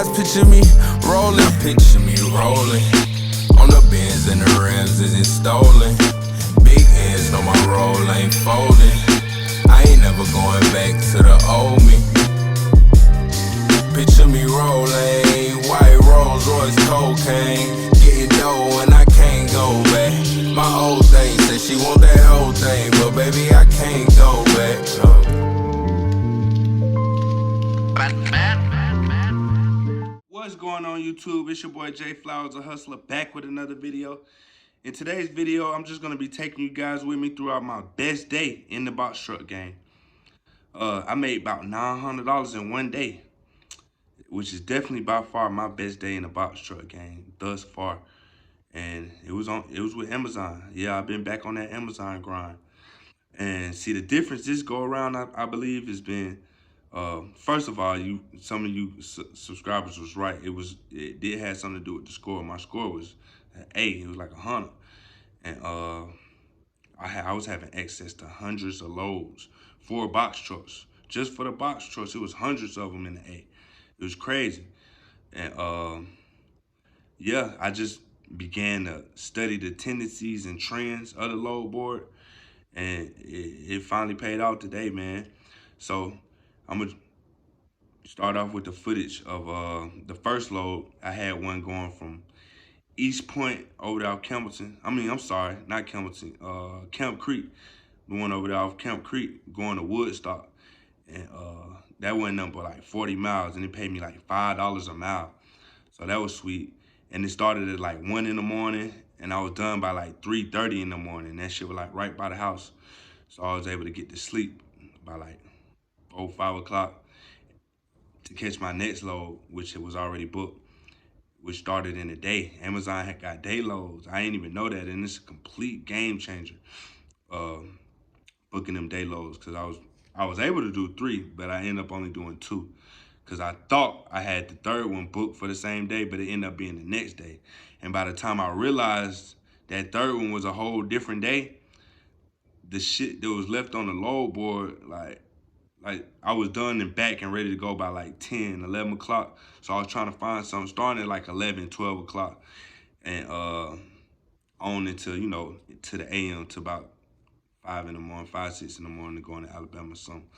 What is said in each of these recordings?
eyes, picture me rolling. Picture me rolling on the Benz and the rims isn't stolen. Big ends, know my roll ain't folding. I ain't never going back to the old me. Picture me rolling, white Rolls Royce cocaine. Getting dough and I can't go back. My old thing said she want that whole thing, but baby I can't go back. No. What's going on YouTube? It's your boy Jay Flowers, a hustler, back with another video. In today's video, I'm just gonna be taking you guys with me throughout my best day in the box truck game. I made about $900 in one day, which is definitely by far my best day in the box truck game thus far. And it was with Amazon. Yeah, I've been back on that Amazon grind. And see, the difference this go around, I believe, has been, first of all, some of you subscribers was right. It did have something to do with the score. My score was an A. It was like 100, and I was having access to hundreds of loads for box trucks. Just for the box trucks, it was hundreds of them in the A. It was crazy, and yeah, I just began to study the tendencies and trends of the load board, and it finally paid out today, man. So I'm gonna start off with the footage of the first load. I had one going from East Point over there off Campbellton. I'm sorry, not Campbellton, Camp Creek. The one over there off Camp Creek going to Woodstock. And that went up for like 40 miles and it paid me like $5 a mile. So that was sweet. And it started at like 1 in the morning and I was done by like 3:30 in the morning. That shit was like right by the house. So I was able to get to sleep by like 4, 5 o'clock to catch my next load, which it was already booked, which started in a day. Amazon had got day loads. I didn't even know that, and it's a complete game changer, booking them day loads, because I was able to do 3, but I ended up only doing 2, because I thought I had the third one booked for the same day, but it ended up being the next day. And by the time I realized that third one was a whole different day, the shit that was left on the load board, like I was done and back and ready to go by like 10, 11 o'clock. So I was trying to find something starting at like 11, 12 o'clock and on into, to the AM to about 5 in the morning, 5, 6 in the morning, going to Alabama or something.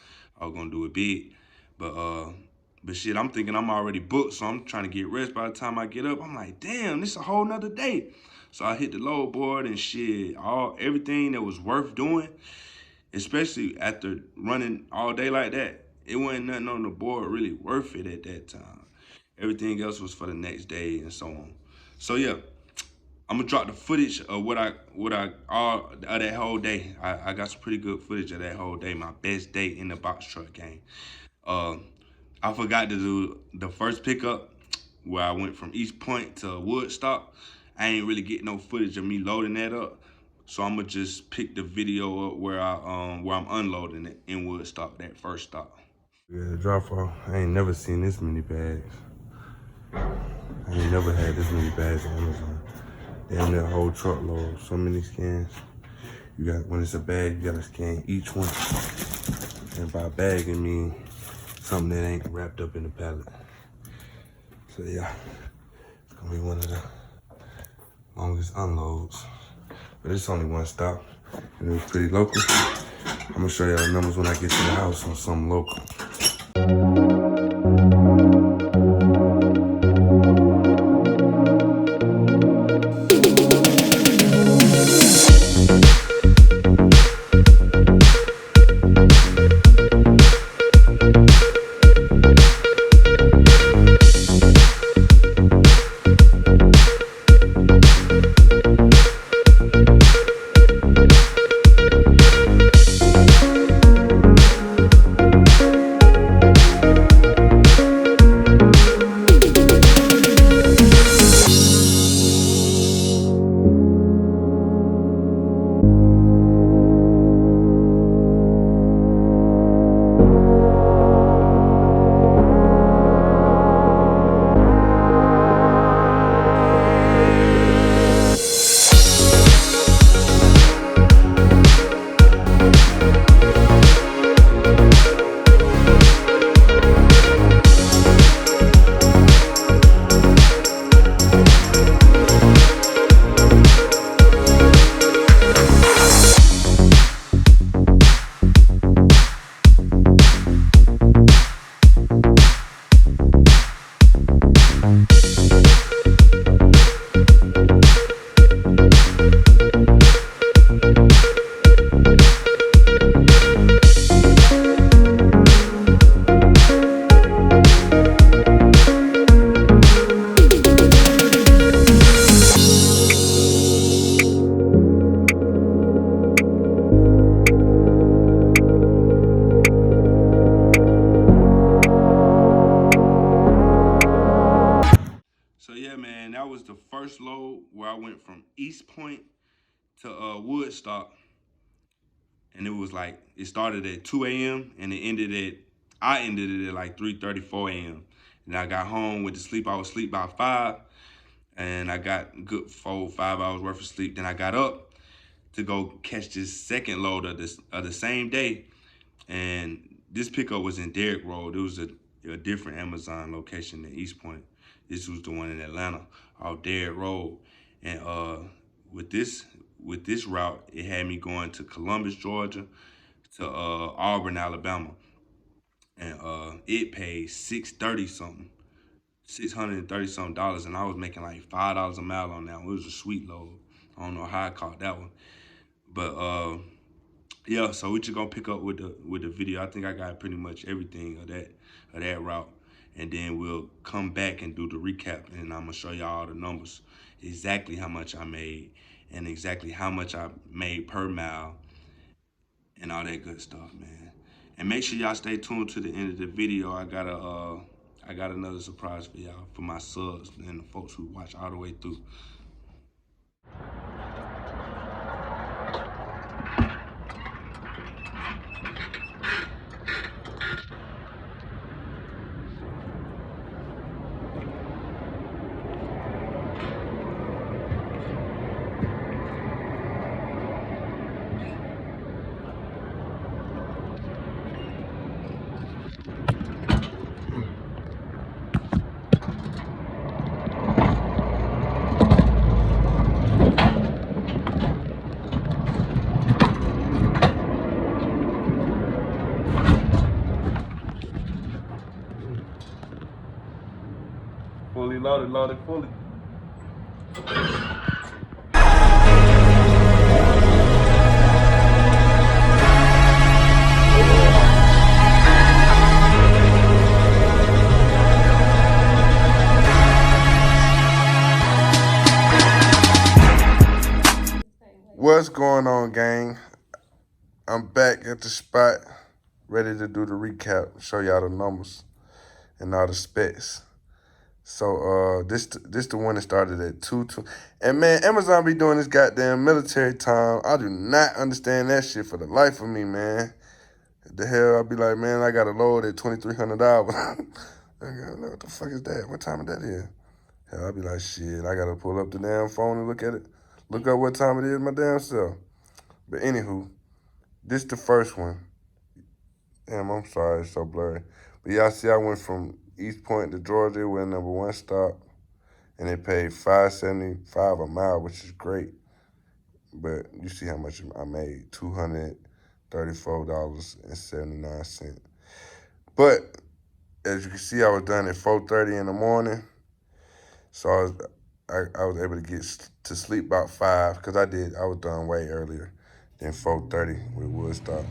I was gonna do it big. But shit, I'm thinking I'm already booked, so I'm trying to get rest. By the time I get up, I'm like, damn, this is a whole nother day. So I hit the load board and shit, everything that was worth doing, especially after running all day like that, it wasn't nothing on the board really worth it at that time. Everything else was for the next day and so on. So yeah, I'm gonna drop the footage of of that whole day. I got some pretty good footage of that whole day, my best day in the box truck game. I forgot to do the first pickup where I went from East Point to Woodstock. I ain't really getting no footage of me loading that up. So I'm gonna just pick the video up where I'm unloading it in Woodstock, that first stop. Yeah, the drop off. I ain't never seen this many bags. I ain't never had this many bags on Amazon. Damn, that whole truckload, so many scans. You got, when it's a bag, you gotta scan each one. And by bag, I mean something that ain't wrapped up in the pallet. So yeah, it's gonna be one of the longest unloads. But it's only one stop, and it was pretty local. I'm gonna show y'all the numbers when I get to the house on something local. So yeah, man, that was the first load where I went from East Point to Woodstock, and it was like it started at 2 a.m. and I ended it at like 3:30, 4 a.m. And I got home, went to sleep. I was asleep by 5, and I got good 4, 5 hours worth of sleep. Then I got up to go catch this second load of the same day, and this pickup was in Derrick Road. It was a different Amazon location than East Point. This was the one in Atlanta, off Derrick Road. And with this with this route, it had me going to Columbus, Georgia, to Auburn, Alabama, and it paid $630 something dollars, and I was making like $5 a mile on that one. It was a sweet load. I don't know how I caught that one, but yeah. So we just gonna pick up with the video. I think I got pretty much everything of that route, and then we'll come back and do the recap, and I'm gonna show y'all the numbers, exactly how much I made, and exactly how much I made per mile, and all that good stuff, man. And make sure y'all stay tuned to the end of the video. I got another surprise for y'all, for my subs and the folks who watch all the way through. Fully loaded, fully. What's going on, gang? I'm back at the spot, ready to do the recap, show y'all the numbers and all the specs. So this the one that started at 2. And man, Amazon be doing this goddamn military time. I do not understand that shit for the life of me, man. The hell, I'll be like, man, I got a load at $2,300. What the fuck is that? What time is that here? Hell, I'll be like, shit, I gotta pull up the damn phone and look at it. Look up what time it is my damn self. But anywho, this the first one. Damn, I'm sorry, it's so blurry. But y'all see I went from East Point to Georgia with number 1 stop, and it paid $5.75 a mile, which is great. But you see how much I made, $234.79. But as you can see, I was done at 4:30 in the morning. So I was able to get to sleep about 5, because I was done way earlier than 4:30 with Woodstock.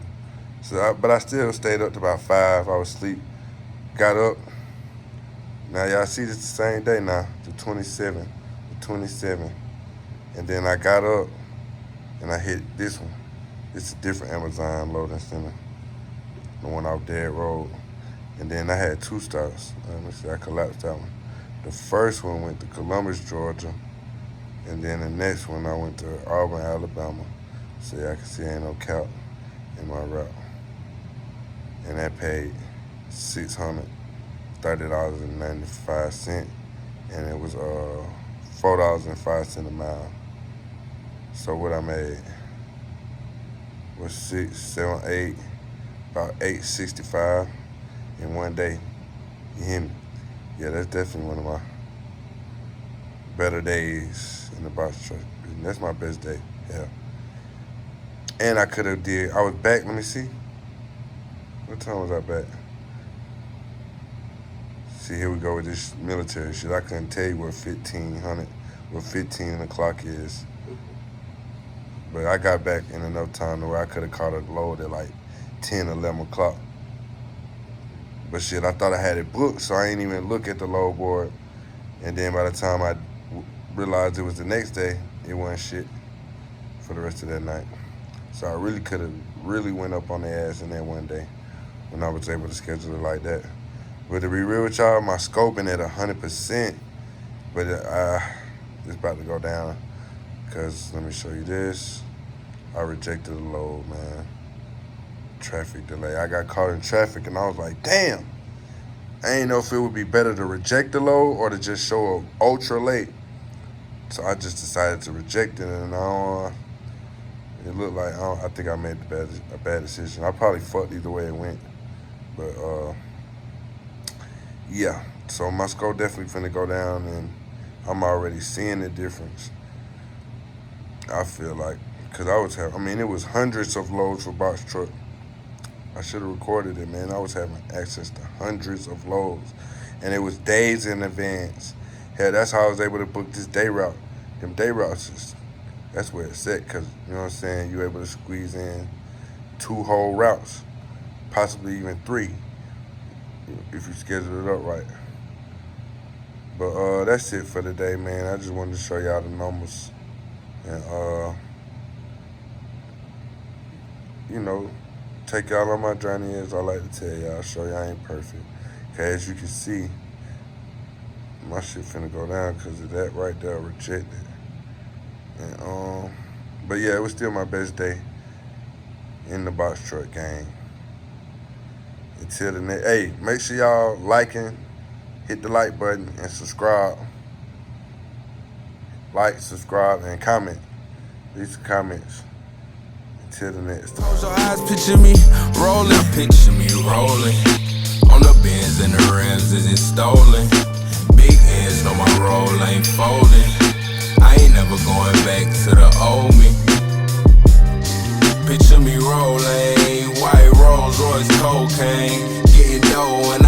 So, but I still stayed up to about 5. I was asleep, got up. Now y'all see this the same day now, the 27. And then I got up and I hit this one. It's a different Amazon loading center, the one off Derrick Road. And then I had 2 stops. Let me see, I collapsed that one. The first one went to Columbus, Georgia. And then the next one, I went to Auburn, Alabama. So y'all can see ain't no cap in my route. And that paid $630.95. And it was $4.05 a mile. So what I made was 6, 7, 8, about $8.65 in one day. You hear me? Yeah, that's definitely one of my better days in the box truck. That's my best day, yeah. And I could have I was back, let me see. What time was I back? See, here we go with this military shit. I couldn't tell you what 15 o'clock is. But I got back in enough time to where I could have caught a load at like 10, 11 o'clock. But shit, I thought I had it booked, so I ain't even look at the load board. And then by the time I realized it was the next day, it wasn't shit for the rest of that night. So I really could have went up on their ass in that one day when I was able to schedule it like that. But to be real with y'all, my scoping at 100%, but it's about to go down. Cause let me show you this. I rejected the load, man. Traffic delay. I got caught in traffic and I was like, damn. I ain't know if it would be better to reject the load or to just show up ultra late. So I just decided to reject it, and it looked like I think I made a bad decision. I probably fucked either way it went, but yeah. So my score definitely finna go down, and I'm already seeing the difference. I feel like, cause it was hundreds of loads for box truck. I should have recorded it, man. I was having access to hundreds of loads, and it was days in advance. Hell, that's how I was able to book this day route. Them day routes, that's where it's at, because, you know what I'm saying, you're able to squeeze in 2 whole routes, possibly even 3, if you schedule it up right. But that's it for today, man. I just wanted to show y'all the numbers. And, you know, take y'all on my journey, as I like to tell y'all. Show y'all I ain't perfect. Okay, as you can see, my shit finna go down because of that right there, rejected. And but yeah, it was still my best day in the box truck game. Until the next, hey, make sure y'all liking, hit the like button, and subscribe. Like, subscribe, and comment. Leave some comments. Until the next time. Close your eyes, picture me rolling, on the bins and the rims isn't stolen. Big ends, know my roll ain't folding. I ain't never going back to the old me. Picture me rolling, white Rolls Royce cocaine, getting dough when